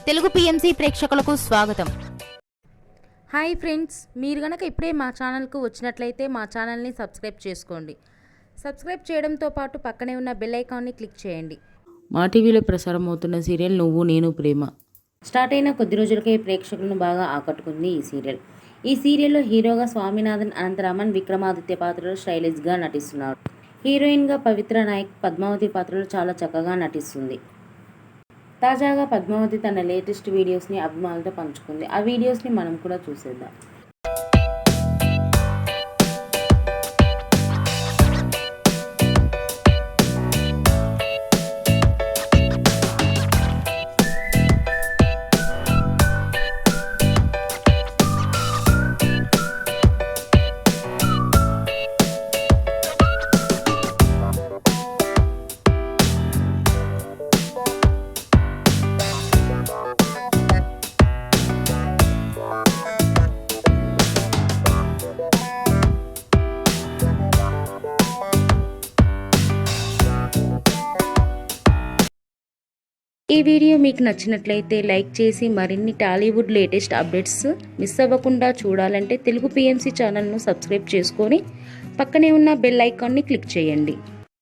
Telugu PMC ప్రేక్షకులకు స్వాగతం. Hi friends, మీరు గనక ఇప్పుడే మా ఛానల్కు వచ్చినట్లయితే మా ఛానల్ని సబ్స్క్రైబ్ చేసుకోండి. సబ్స్క్రైబ్ చేయడంతో పాటు పక్కనే ఉన్న బెల్ ఐకాన్ని క్లిక్ చేయండి. మా టీవీలో ప్రసారం అవుతున్న సీరియల్ నువ్వు నేను ప్రేమ స్టార్ట్ అయిన కొద్ది రోజులకే ప్రేక్షకులను బాగా ఆకట్టుకుంది ఈ సీరియల్. ఈ సీరియల్లో హీరోగా స్వామినాథన్ అనంతరామన్ విక్రమాదిత్య పాత్రలో స్టైలిష్గా నటిస్తున్నాడు. హీరోయిన్గా పవిత్ర నాయక్ పద్మావతి పాత్రలో చాలా చక్కగా నటిస్తుంది. తాజాగా పద్మావతి తన లేటెస్ట్ వీడియోస్ని అభిమానులతో పంచుకుంది. ఆ వీడియోస్ని మనం కూడా చూసేద్దాం. ఈ వీడియో మీకు నచ్చినట్లయితే లైక్ చేసి మరిన్ని టాలీవుడ్ లేటెస్ట్ అప్డేట్స్ మిస్ అవ్వకుండా చూడాలంటే తెలుగు పిఎంసి ఛానల్ను సబ్స్క్రైబ్ చేసుకొని పక్కనే ఉన్న బెల్ ఐకాన్ని క్లిక్ చేయండి.